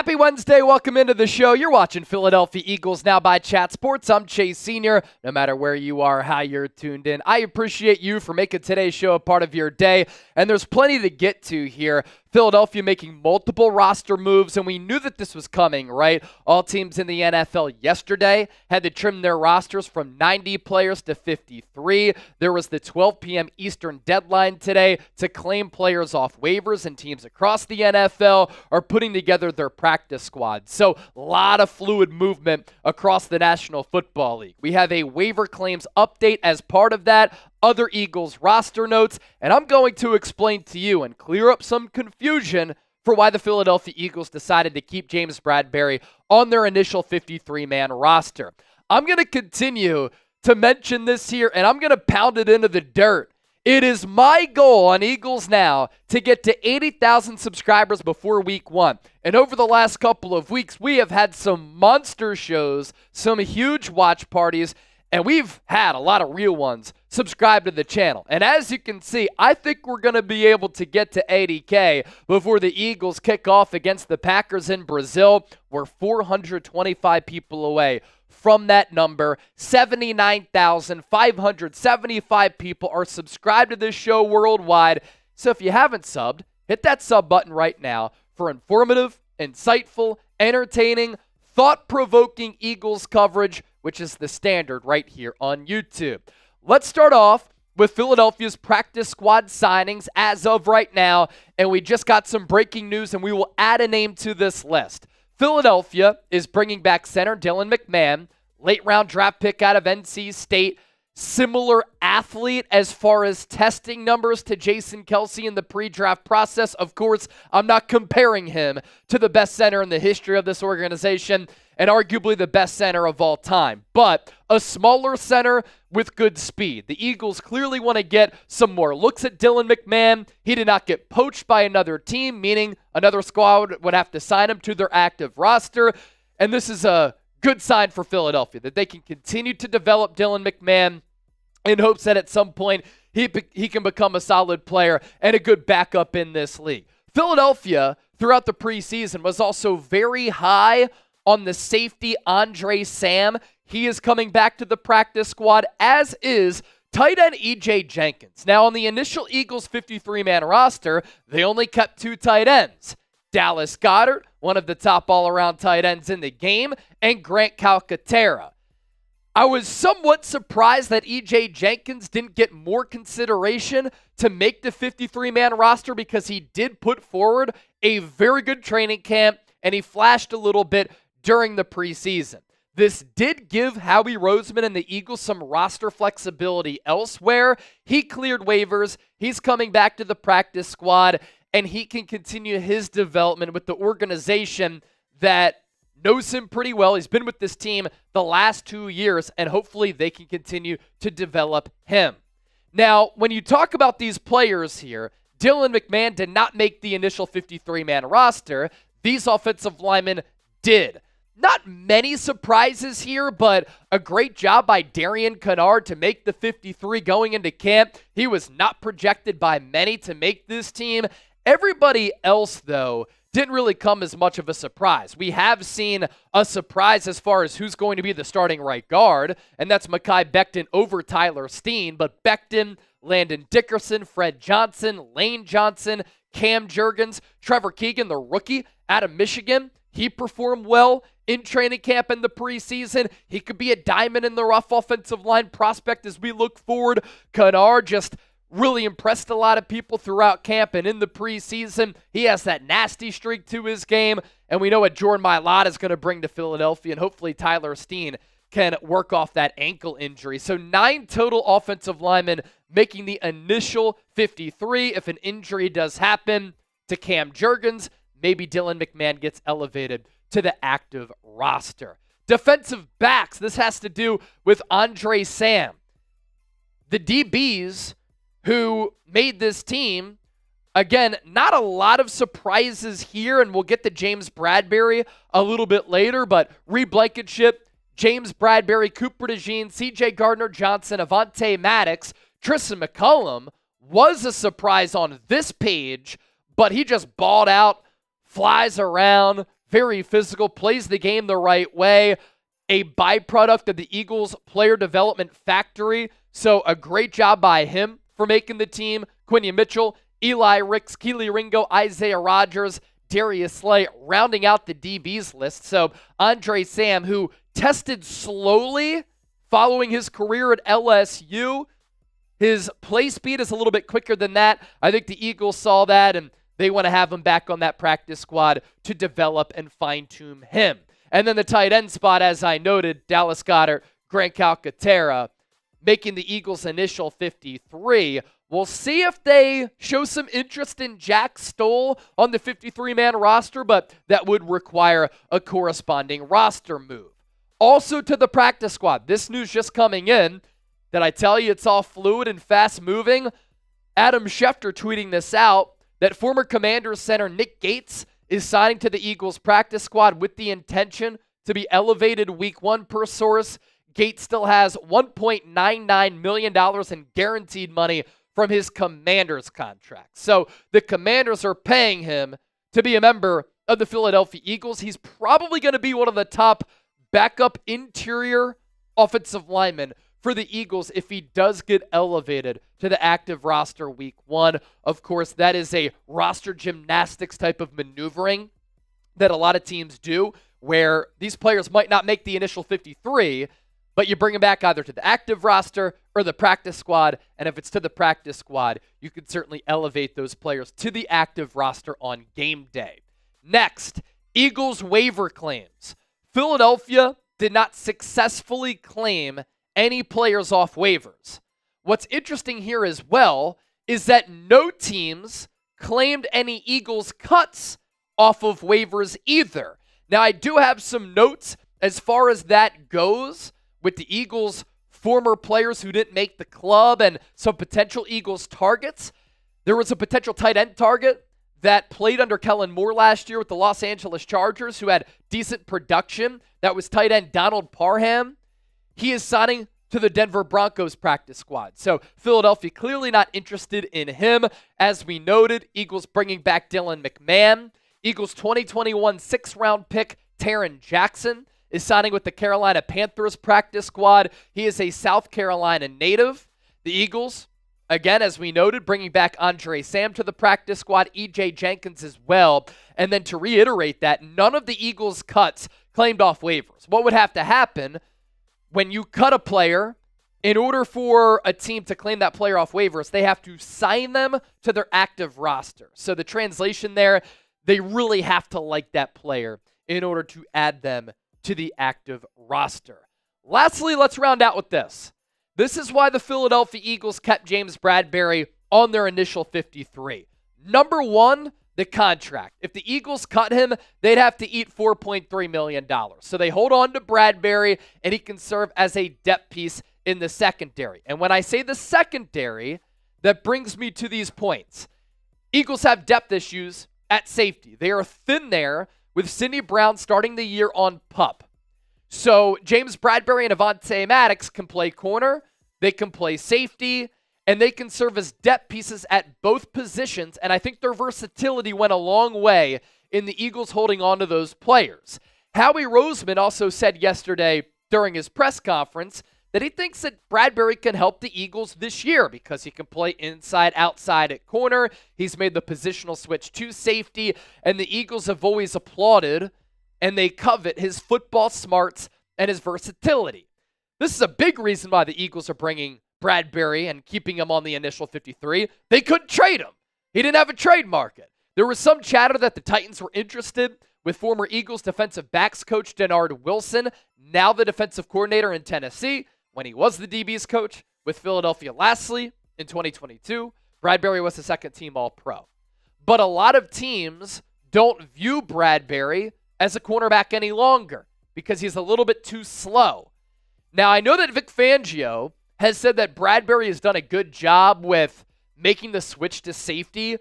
Happy Wednesday. Welcome into the show. You're watching Philadelphia Eagles Now by Chat Sports. I'm Chase Sr. No matter where you are, how you're tuned in, I appreciate you for making today's show a part of your day. And there's plenty to get to here. Philadelphia making multiple roster moves, and we knew that this was coming, right? All teams in the NFL yesterday had to trim their rosters from 90 players to 53. There was the 12 p.m. Eastern deadline today to claim players off waivers, and teams across the NFL are putting together their practice squad. So a lot of fluid movement across the National Football League. We have a waiver claims update as part of that, other Eagles roster notes, and I'm going to explain to you and clear up some confusion for why the Philadelphia Eagles decided to keep James Bradberry on their initial 53-man roster. I'm going to continue to mention this here, and I'm going to pound it into the dirt. It is my goal on Eagles Now to get to 80,000 subscribers before week 1. And over the last couple of weeks, we have had some monster shows, some huge watch parties, and we've had a lot of real ones subscribe to the channel. And as you can see, I think we're going to be able to get to 80K before the Eagles kick off against the Packers in Brazil. We're 425 people away from that number. 79,575 people are subscribed to this show worldwide. So if you haven't subbed, hit that sub button right now for informative, insightful, entertaining, thought-provoking Eagles coverage, which is the standard right here on YouTube. Let's start off with Philadelphia's practice squad signings as of right now, and we just got some breaking news, and we will add a name to this list. Philadelphia is bringing back center Dylan McMahon, late-round draft pick out of NC State, similar athlete as far as testing numbers to Jason Kelce in the pre-draft process. Of course, I'm not comparing him to the best center in the history of this organization and arguably the best center of all time, but a smaller center with good speed. The Eagles clearly want to get some more looks at Dylan McMahon. He did not get poached by another team, meaning another squad would have to sign him to their active roster, and this is a good sign for Philadelphia, that they can continue to develop Dylan McMahon in hopes that at some point he can become a solid player and a good backup in this league. Philadelphia, throughout the preseason, was also very high on the safety Andre Sam. He is coming back to the practice squad, as is tight end E.J. Jenkins. Now, on the initial Eagles 53-man roster, they only kept 2 tight ends. Dallas Goedert, one of the top all-around tight ends in the game, and Grant Calcaterra. I was somewhat surprised that E.J. Jenkins didn't get more consideration to make the 53-man roster because he did put forward a very good training camp, and he flashed a little bit during the preseason. This did give Howie Roseman and the Eagles some roster flexibility elsewhere. He cleared waivers. He's coming back to the practice squad, and he can continue his development with the organization that knows him pretty well. He's been with this team the last 2 years, and hopefully they can continue to develop him. Now, when you talk about these players here, Dylan McMahon did not make the initial 53-man roster. These offensive linemen did. Not many surprises here, but a great job by Darian Kennard to make the 53 going into camp. He was not projected by many to make this team. Everybody else, though, didn't really come as much of a surprise. We have seen a surprise as far as who's going to be the starting right guard, and that's Mekhi Becton over Tyler Steen. But Becton, Landon Dickerson, Fred Johnson, Lane Johnson, Cam Jurgens, Trevor Keegan, the rookie out of Michigan, he performed well in training camp in the preseason. He could be a diamond in the rough offensive line prospect as we look forward. Kennard just really impressed a lot of people throughout camp and in the preseason. He has that nasty streak to his game, and we know what Jordan Mailata is going to bring to Philadelphia, and hopefully Tyler Steen can work off that ankle injury. So 9 total offensive linemen making the initial 53. If an injury does happen to Cam Jurgens, maybe Dylan McMahon gets elevated to the active roster. Defensive backs, this has to do with Andre Sam. The DBs who made this team, again, not a lot of surprises here, and we'll get to James Bradberry a little bit later, but Reed Blankenship, James Bradberry, Cooper DeJean, C.J. Gardner-Johnson, Avonte Maddox, Tristan McCullum was a surprise on this page, but he just balled out, flies around, very physical, plays the game the right way, a byproduct of the Eagles player development factory. So a great job by him for making the team. Quinion Mitchell, Eli Ricks, Keely Ringo, Isaiah Rodgers, Darius Slay, rounding out the DBs list. So Andre Sam, who tested slowly following his career at LSU, his play speed is a little bit quicker than that. I think the Eagles saw that, and they want to have him back on that practice squad to develop and fine-tune him. And then the tight end spot, as I noted, Dallas Goedert, Grant Calcaterra, making the Eagles' initial 53. We'll see if they show some interest in Jack Stoll on the 53-man roster, but that would require a corresponding roster move. Also to the practice squad, this news just coming in. Did I tell you it's all fluid and fast-moving? Adam Schefter tweeting this out, that former Commanders center Nick Gates is signing to the Eagles practice squad with the intention to be elevated week 1 per source. Gates still has $1.99 million in guaranteed money from his Commanders contract. So the Commanders are paying him to be a member of the Philadelphia Eagles. He's probably going to be one of the top backup interior offensive linemen for the Eagles if he does get elevated to the active roster week 1. Of course, that is a roster gymnastics type of maneuvering that a lot of teams do, where these players might not make the initial 53, but you bring them back either to the active roster or the practice squad, and if it's to the practice squad, you can certainly elevate those players to the active roster on game day. Next, Eagles waiver claims. Philadelphia did not successfully claim any players off waivers. What's interesting here as well is that no teams claimed any Eagles cuts off of waivers either. Now, I do have some notes as far as that goes with the Eagles' former players who didn't make the club and some potential Eagles targets. There was a potential tight end target that played under Kellen Moore last year with the Los Angeles Chargers who had decent production. That was tight end Donald Parham. He is signing to the Denver Broncos practice squad. So Philadelphia clearly not interested in him. As we noted, Eagles bringing back Dylan McMahon. Eagles 2021 6th-round pick Taron Jackson is signing with the Carolina Panthers practice squad. He is a South Carolina native. The Eagles, again, as we noted, bringing back Andre Sam to the practice squad, E.J. Jenkins as well. And then to reiterate that, none of the Eagles' cuts claimed off waivers. What would have to happen when you cut a player, in order for a team to claim that player off waivers, they have to sign them to their active roster. So the translation there, they really have to like that player in order to add them to the active roster. Lastly, let's round out with this. This is why the Philadelphia Eagles kept James Bradberry on their initial 53. Number one, the contract. If the Eagles cut him, they'd have to eat $4.3 million. So they hold on to Bradberry, and he can serve as a depth piece in the secondary. And when I say the secondary, that brings me to these points. Eagles have depth issues at safety. They are thin there with Sidney Brown starting the year on PUP. So James Bradberry and Avonte Maddox can play corner, they can play safety, and they can serve as depth pieces at both positions, and I think their versatility went a long way in the Eagles holding on to those players. Howie Roseman also said yesterday during his press conference that he thinks that Bradberry can help the Eagles this year because he can play inside, outside at corner. He's made the positional switch to safety, and the Eagles have always applauded and they covet his football smarts and his versatility. This is a big reason why the Eagles are bringing Bradberry and keeping him on the initial 53. They couldn't trade him. He didn't have a trade market. There was some chatter that the Titans were interested with former Eagles defensive backs coach Denard Wilson, now the defensive coordinator in Tennessee, when he was the DB's coach with Philadelphia. Lastly, in 2022, Bradberry was the second-team All-Pro. But a lot of teams don't view Bradberry as a cornerback any longer because he's a little bit too slow. Now, I know that Vic Fangio has said that Bradberry has done a good job with making the switch to safety.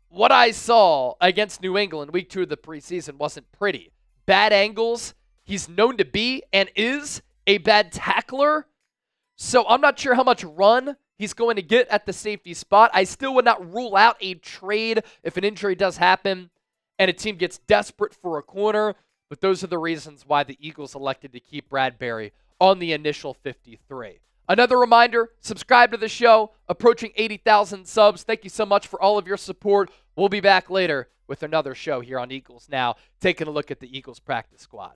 What I saw against New England week 2 of the preseason wasn't pretty. Bad angles. He's known to be and is a bad tackler. So I'm not sure how much run he's going to get at the safety spot. I still would not rule out a trade if an injury does happen and a team gets desperate for a corner. But those are the reasons why the Eagles elected to keep Bradberry on the initial 53. Another reminder, subscribe to the show, approaching 80,000 subs. Thank you so much for all of your support. We'll be back later with another show here on Eagles Now, taking a look at the Eagles practice squad.